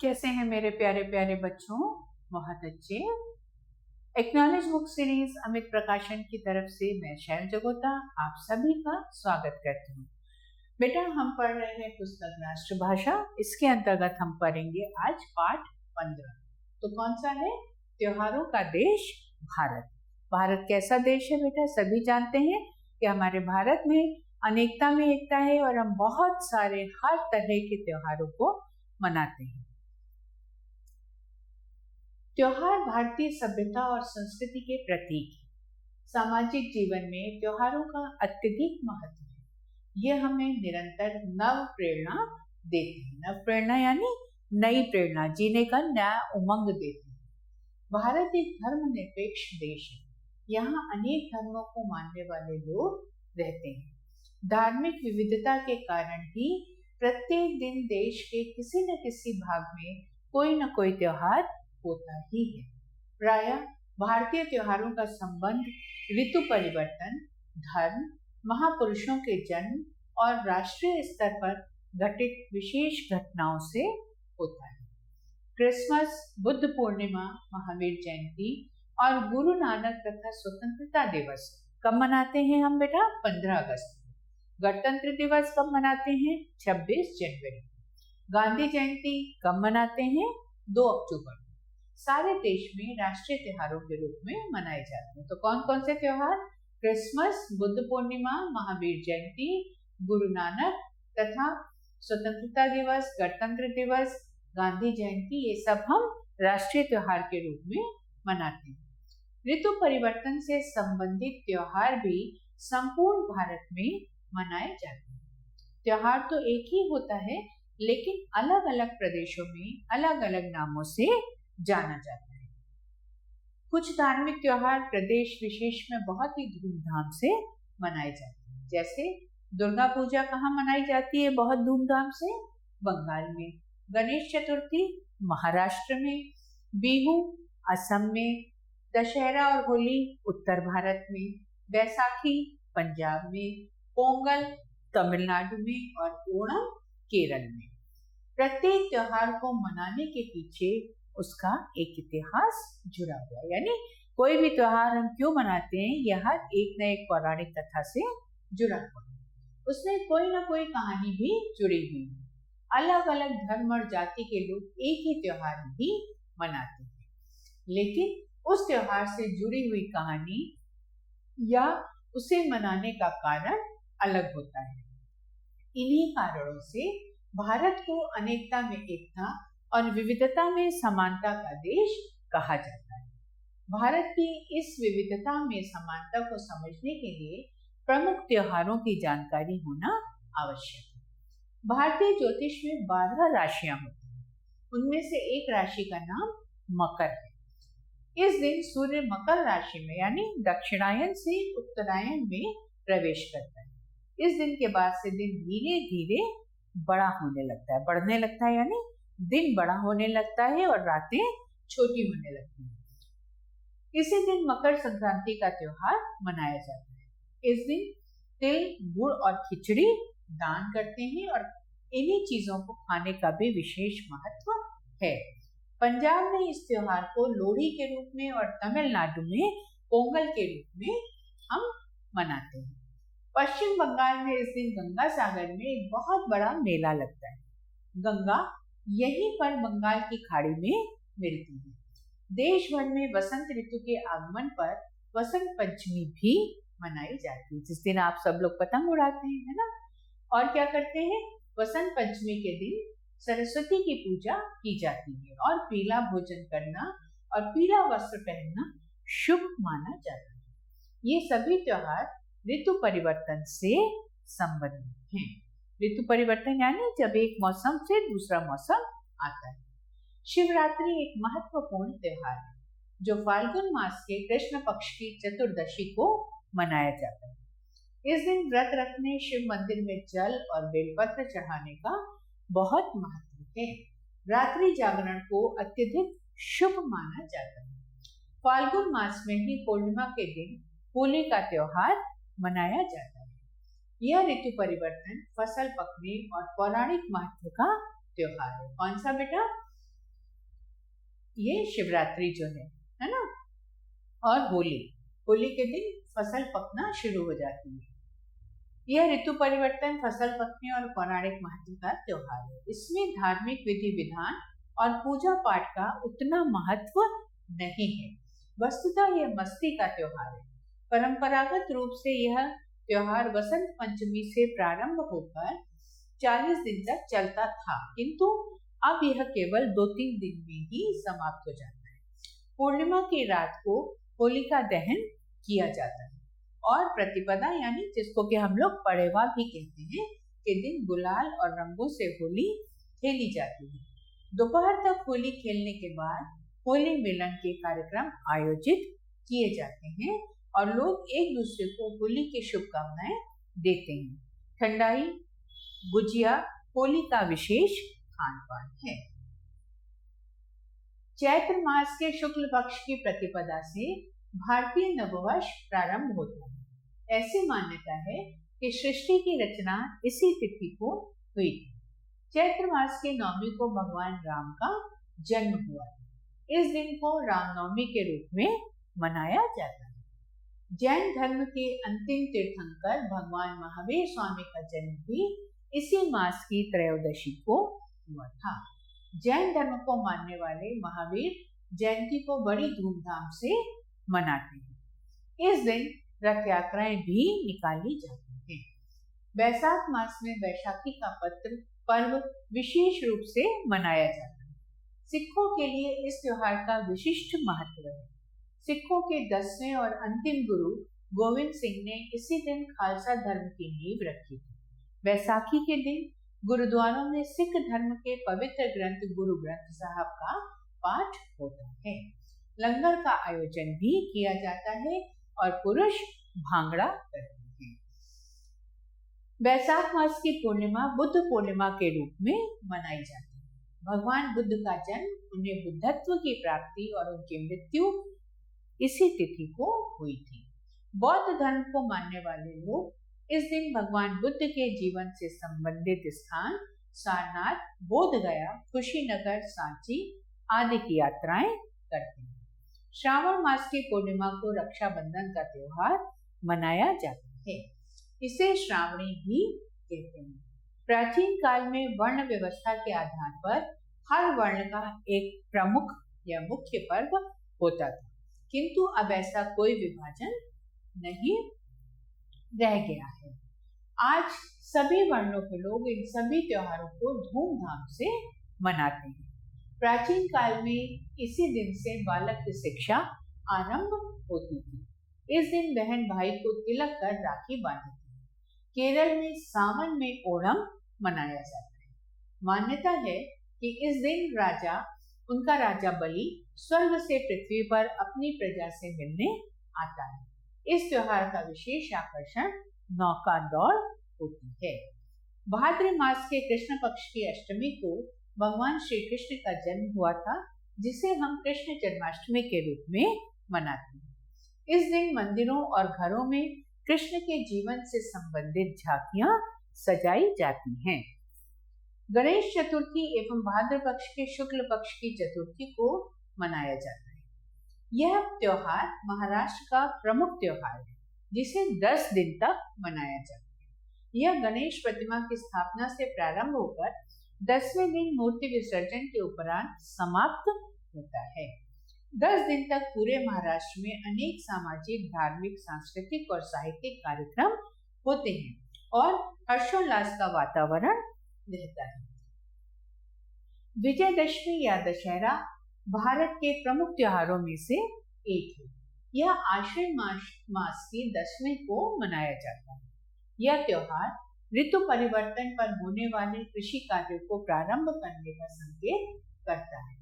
कैसे हैं मेरे प्यारे प्यारे बच्चों? बहुत अच्छे। एक्नॉलेज बुक सीरीज अमित प्रकाशन की तरफ से मैं शैल जगोता आप सभी का स्वागत करती हूँ। बेटा, हम पढ़ रहे हैं पुस्तक राष्ट्रभाषा। इसके अंतर्गत हम पढ़ेंगे आज पाठ 15। तो कौन सा है? त्योहारों का देश भारत। भारत कैसा देश है बेटा? सभी जानते हैं कि हमारे भारत में अनेकता में एकता है और हम बहुत सारे हर तरह के त्योहारों को मनाते हैं। त्योहार भारतीय सभ्यता और संस्कृति के प्रतीक हैं। सामाजिक जीवन में त्योहारों का अत्यधिक महत्व है। ये हमें निरंतर नव प्रेरणा देते हैं। नव प्रेरणा यानी नई प्रेरणा, जीने का नया उमंग देते हैं। भारत एक धर्मनिरपेक्ष देश है। यहाँ अनेक धर्मों को मानने वाले लोग रहते हैं। धार्मिक विविधता के कारण ही प्रत्येक दिन देश के किसी न किसी भाग में कोई न कोई त्योहार होता ही है। प्रायः भारतीय त्योहारों का संबंध ऋतु परिवर्तन, धर्म, महापुरुषों के जन्म और राष्ट्रीय स्तर पर घटित विशेष घटनाओं से होता है। क्रिसमस, बुद्ध पूर्णिमा, महावीर जयंती और गुरु नानक तथा स्वतंत्रता दिवस कब मनाते हैं हम बेटा? 15 अगस्त। गणतंत्र दिवस कब मनाते हैं? 26 जनवरी। गांधी जयंती कब मनाते हैं? 2 अक्टूबर। सारे देश में राष्ट्रीय त्योहारों के रूप में मनाए जाते हैं। तो कौन कौन से त्योहार? क्रिसमस, बुद्ध पूर्णिमा, महावीर जयंती, गुरु नानक तथा स्वतंत्रता दिवस, गणतंत्र दिवस, गांधी जयंती, ये सब हम राष्ट्रीय त्योहार के रूप में मनाते हैं। ऋतु परिवर्तन से संबंधित त्योहार भी संपूर्ण भारत में मनाए जाते हैं। त्योहार तो एक ही होता है, लेकिन अलग अलग प्रदेशों में अलग अलग नामों से जाना जाता है। कुछ धार्मिक त्योहार प्रदेश विशेष में बहुत ही धूमधाम से मनाए जाते हैं। जैसे दुर्गा पूजा कहाँ मनाई जाती है बहुत धूमधाम से? बंगाल में। गणेश चतुर्थी महाराष्ट्र में। बिहू असम में। दशहरा और होली उत्तर भारत में। बैसाखी पंजाब में। पोंगल तमिलनाडु में और ओणम केरल में। प्रत्येक त्योहार को मनाने के पीछे उसका एक इतिहास जुड़ा हुआ है। यानी कोई भी त्योहार हम क्यों मनाते हैं, यह एक न एक पौराणिक कथा से जुड़ा हुआ है। उसमें कोई ना कोई कहानी भी जुड़ी हुई है। अलग अलग धर्म और जाति के लोग एक ही त्योहार ही मनाते हैं, लेकिन उस त्योहार से जुड़ी हुई कहानी या उसे मनाने का कारण अलग होता है। इन्हीं कारणों से भारत को अनेकता में एकता और विविधता में समानता का देश कहा जाता है। भारत की इस विविधता में समानता को समझने के लिए प्रमुख त्योहारों की जानकारी होना आवश्यक है। भारतीय ज्योतिष में 12 राशियां होती हैं। उनमें से एक राशि का नाम मकर है। इस दिन सूर्य मकर राशि में यानी दक्षिणायन से उत्तरायण में प्रवेश करता है। इस दिन के बाद से दिन धीरे धीरे बड़ा होने लगता है, बढ़ने लगता है, यानी दिन बड़ा होने लगता है और रातें छोटी होने लगती हैं। इसी दिन मकर संक्रांति का त्योहार मनाया जाता है। इस दिन तिल, गुड़ और खिचड़ी दान करते हैं और इन्हीं चीजों को खाने का भी विशेष महत्व है। पंजाब में इस त्योहार को लोहड़ी के रूप में और तमिलनाडु में पोंगल के रूप में हम मनाते हैं। पश्चिम बंगाल में इस दिन गंगा सागर में एक बहुत बड़ा मेला लगता है। गंगा यहीं पर बंगाल की खाड़ी में मिलती है। देश भर में वसंत ऋतु के आगमन पर वसंत पंचमी भी मनाई जाती है, जिस दिन आप सब लोग पतंग उड़ाते हैं, है ना? और क्या करते हैं? वसंत पंचमी के दिन सरस्वती की पूजा की जाती है और पीला भोजन करना और पीला वस्त्र पहनना शुभ माना जाता है। ये सभी त्योहार ऋतु परिवर्तन से संबंधित हैं। ऋतु परिवर्तन यानी जब एक मौसम से दूसरा मौसम आता है। शिवरात्रि एक महत्वपूर्ण त्योहार है जो फाल्गुन मास के कृष्ण पक्ष की चतुर्दशी को मनाया जाता है। इस दिन व्रत रखने, शिव मंदिर में जल और बेलपत्र चढ़ाने का बहुत महत्व है। रात्रि जागरण को अत्यधिक शुभ माना जाता है। फाल्गुन मास में ही पूर्णिमा के दिन होली का त्योहार मनाया जाता है। यह ऋतु परिवर्तन, फसल पकने और पौराणिक महत्व का त्योहार है। कौन सा बेटा? ये शिवरात्रि जो है ना, और होली के दिन फसल पकना शुरू हो जाती है। यह ऋतु परिवर्तन, फसल पकने और पौराणिक महत्व का त्योहार है। इसमें धार्मिक विधि विधान और पूजा पाठ का उतना महत्व नहीं है। वस्तुतः यह मस्ती का त्योहार है। परंपरागत रूप से यह त्योहार वसंत पंचमी से प्रारंभ होकर 40 दिन तक चलता था, किंतु अब यह केवल 2-3 दिन में ही समाप्त हो जाता है। पूर्णिमा की रात को होलिका दहन किया जाता है और प्रतिपदा यानी जिसको कि हम लोग पड़ेवा भी कहते हैं के दिन गुलाल और रंगों से होली खेली जाती है। दोपहर तक होली खेलने के बाद होली मिलन के कार्यक्रम आयोजित किए जाते हैं और लोग एक दूसरे को होली की शुभकामनाएं देते हैं। ठंडाई, गुजिया होली का विशेष खान पान है। चैत्र मास के शुक्ल पक्ष की प्रतिपदा से भारतीय नववर्ष प्रारंभ होता है। ऐसी मान्यता है कि सृष्टि की रचना इसी तिथि को हुई थी। चैत्र मास के नवमी को भगवान राम का जन्म हुआ था। इस दिन को रामनवमी के रूप में मनाया जाता है। जैन धर्म के अंतिम तीर्थंकर भगवान महावीर स्वामी का जन्म भी इसी मास की त्रयोदशी को हुआ था। जैन धर्म को मानने वाले महावीर जयंती को बड़ी धूमधाम से मनाते हैं। इस दिन रथ यात्राएं भी निकाली जाती हैं। वैशाख मास में वैशाखी का पर्व विशेष रूप से मनाया जाता है। सिखों के लिए इस त्योहार का विशिष्ट महत्व है। सिखों के 10वें और अंतिम गुरु गोविंद सिंह ने इसी दिन खालसा धर्म की नींव रखी थी। वैसाखी के दिन गुरुद्वारों में सिख धर्म के पवित्र ग्रंथ गुरु ग्रंथ साहब का पाठ होता है। लंगर का आयोजन भी किया जाता है और पुरुष भांगड़ा करते हैं। वैशाख मास की पूर्णिमा बुद्ध पूर्णिमा के रूप में मनाई जाती है। भगवान बुद्ध का जन्म, उन्हें बुद्धत्व की प्राप्ति और उनकी मृत्यु इसी तिथि को हुई थी। बौद्ध धर्म को मानने वाले लोग इस दिन भगवान बुद्ध के जीवन से संबंधित स्थान सारनाथ, बोधगया, कुशीनगर, सांची आदि की यात्राएं करते हैं। श्रावण मास की पूर्णिमा को रक्षाबंधन का त्योहार मनाया जाता है। इसे श्रावणी भी कहते हैं। प्राचीन काल में वर्ण व्यवस्था के आधार पर हर वर्ण का एक प्रमुख या मुख्य पर्व होता था, किंतु अब ऐसा कोई विभाजन नहीं रह गया है। आज सभी वर्णों के लोग इन सभी त्योहारों को धूमधाम से मनाते हैं। प्राचीन काल में इसी दिन से बालक की शिक्षा आरंभ होती थी। इस दिन बहन भाई को तिलक कर राखी बांधती है। केरल में सावन में ओणम मनाया जाता है। मान्यता है कि इस दिन उनका राजा बलि स्वर्ग से पृथ्वी पर अपनी प्रजा से मिलने आता है। इस त्योहार का विशेष आकर्षण नौका दौड़ होती है। भाद्र मास के कृष्ण पक्ष की अष्टमी को भगवान श्री कृष्ण का जन्म हुआ था, जिसे हम कृष्ण जन्माष्टमी के रूप में मनाते हैं। इस दिन मंदिरों और घरों में कृष्ण के जीवन से संबंधित झांकियां सजाई जाती हैं। गणेश चतुर्थी एवं भाद्र पक्ष के शुक्ल पक्ष की चतुर्थी को मनाया जाता है। यह त्योहार महाराष्ट्र का प्रमुख त्योहार है, जिसे 10 दिन तक मनाया जाता है। यह गणेश प्रतिमा की स्थापना से प्रारंभ होकर 10वें दिन मूर्ति विसर्जन के उपरांत समाप्त होता है। 10 दिन तक पूरे महाराष्ट्र में अनेक सामाजिक, धार्मिक, सांस्कृतिक और साहित्यिक कार्यक्रम होते हैं और हर्षोल्लास का वातावरण रहता है। विजयदशमी या दशहरा भारत के प्रमुख त्योहारों में से एक है। यह आश्विन मास की 10वीं को मनाया जाता है। यह त्योहार ऋतु परिवर्तन पर होने वाले कृषि कार्यों को प्रारंभ करने का संकेत करता है।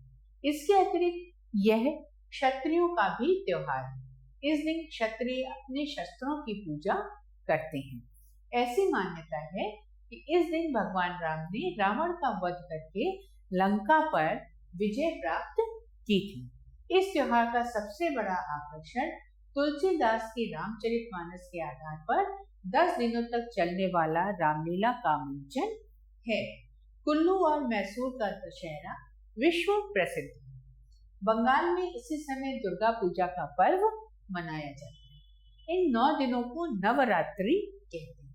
इसके अतिरिक्त यह क्षत्रियों का भी त्योहार है। इस दिन क्षत्रिय अपने शस्त्रों की पूजा करते हैं। ऐसी मान्यता है कि इस दिन भगवान राम ने रावण का वध करके लंका पर विजय प्राप्त की थी। इस त्योहार का सबसे बड़ा आकर्षण तुलसीदास की रामचरितमानस के आधार पर 10 दिनों तक चलने वाला रामलीला का मंचन है। कुल्लू और मैसूर का दशहरा विश्व प्रसिद्ध है। बंगाल में इसी समय दुर्गा पूजा का पर्व मनाया जाता है। इन 9 दिनों को नवरात्रि कहते हैं।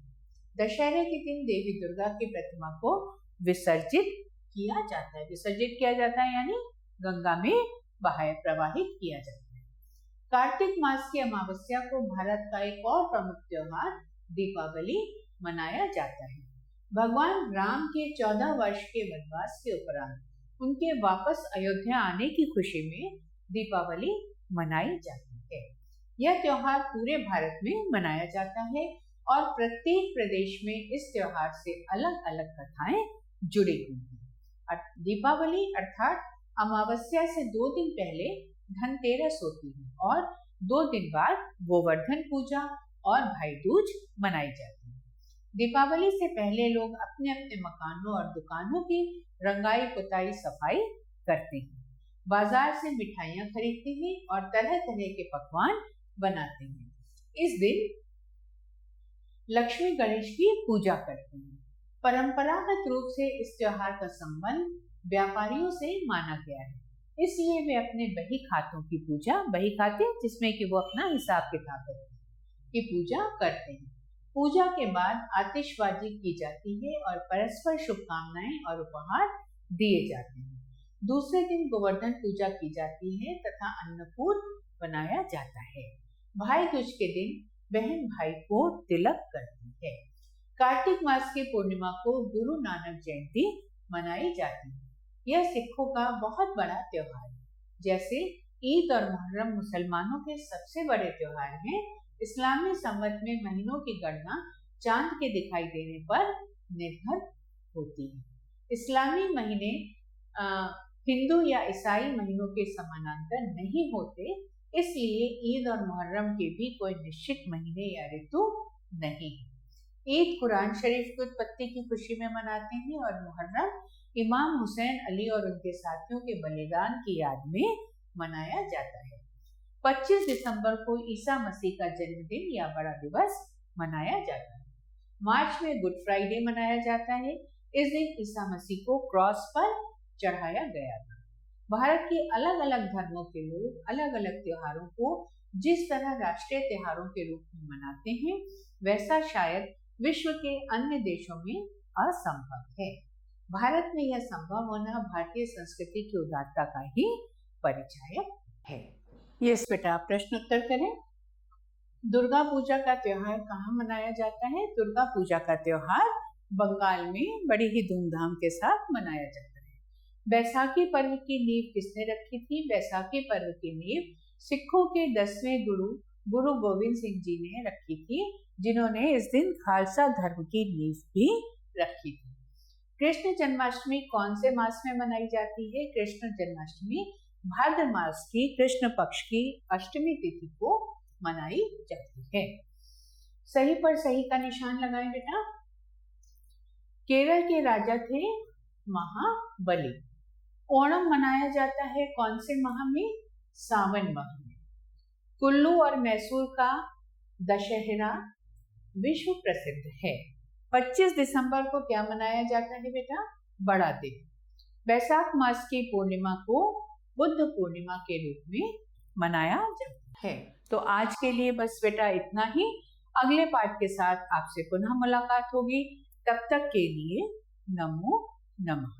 दशहरे के दिन देवी दुर्गा की प्रतिमा को विसर्जित किया जाता है। विसर्जित किया जाता है यानी गंगा में प्रवाहित किया जाता है। कार्तिक मास की अमावस्या को भारत का एक और प्रमुख त्योहार दीपावली मनाया जाता है। भगवान राम के 14 वर्ष के वनवास के उपरांत उनके वापस अयोध्या आने की खुशी में दीपावली मनाई जाती है। यह त्योहार पूरे भारत में मनाया जाता है और प्रत्येक प्रदेश में इस त्योहार से अलग अलग कथाएं जुड़ी हुई हैं। दीपावली अर्थात अमावस्या से 2 दिन पहले धनतेरस होती है और 2 दिन बाद गोवर्धन पूजा और भाई दूज मनाई जाती है। दीपावली से पहले लोग अपने अपने मकानों और दुकानों की रंगाई पुताई सफाई करते हैं, बाजार से मिठाइयाँ खरीदते हैं और तरह तरह के पकवान बनाते हैं। इस दिन लक्ष्मी गणेश की पूजा करते हैं। परंपरागत रूप से इस त्योहार का संबंध व्यापारियों से माना गया है, इसलिए वे अपने बही खातों की पूजा, बही खाते जिसमें कि वो अपना हिसाब किताब करते हैं, की पूजा करते हैं। पूजा के बाद आतिशबाजी की जाती है और परस्पर शुभकामनाएं और उपहार दिए जाते हैं। दूसरे दिन गोवर्धन पूजा की जाती है तथा अन्नकूट बनाया जाता है। भाई दूज के दिन बहन भाई को तिलक करती है। कार्तिक मास की पूर्णिमा को गुरु नानक जयंती मनाई जाती है। यह सिखों का बहुत बड़ा त्योहार है। जैसे ईद और मुहर्रम मुसलमानों के सबसे बड़े त्योहार हैं, इस्लामी संवत में महीनों की गणना चांद के दिखाई देने पर निर्भर होती है। इस्लामी महीने हिंदू या ईसाई महीनों के समानांतर नहीं होते, इसलिए ईद और मुहर्रम के भी कोई निश्चित महीने या ऋतु नहीं है। ईद कुरान शरीफ की उत्पत्ति की खुशी में मनाते हैं और मुहर्रम इमाम हुसैन अली और उनके साथियों के बलिदान की याद में मनाया जाता है। 25 दिसंबर को ईसा मसीह का जन्मदिन या बड़ा दिवस मनाया जाता है। मार्च में गुड फ्राइडे मनाया जाता है। इस दिन ईसा मसीह को क्रॉस पर चढ़ाया गया था। भारत के अलग अलग धर्मों के लोग अलग अलग त्योहारों को जिस तरह राष्ट्रीय त्योहारों के रूप में मनाते हैं, वैसा शायद विश्व के अन्य देशों में असंभव है। भारत में यह संभव होना भारतीय संस्कृति की उदारता का ही परिचायक है। यस बेटा, आप प्रश्न उत्तर करें। दुर्गा पूजा का त्योहार कहाँ मनाया जाता है? दुर्गा पूजा का त्योहार बंगाल में बड़ी ही धूमधाम के साथ मनाया जाता है। बैसाखी पर्व की नींव किसने रखी थी? बैसाखी पर्व की नींव सिखों के 10वें गुरु गोविंद सिंह जी ने रखी थी, जिन्होंने इस दिन खालसा धर्म की नींव भी रखी थी। कृष्ण जन्माष्टमी कौन से मास में मनाई जाती है? कृष्ण जन्माष्टमी भाद्र मास की कृष्ण पक्ष की अष्टमी तिथि को मनाई जाती है। सही पर सही का निशान लगाएं बेटा। केरल के राजा थे महाबली। ओणम मनाया जाता है कौन से माह में? सावन माह में। कुल्लू और मैसूर का दशहरा विश्व प्रसिद्ध है। 25 दिसंबर को क्या मनाया जाता है बेटा? बड़ा दिन। बैसाख मास की पूर्णिमा को बुद्ध पूर्णिमा के रूप में मनाया जाता है। तो आज के लिए बस बेटा इतना ही। अगले पाठ के साथ आपसे पुनः मुलाकात होगी। तब तक के लिए नमो नमः।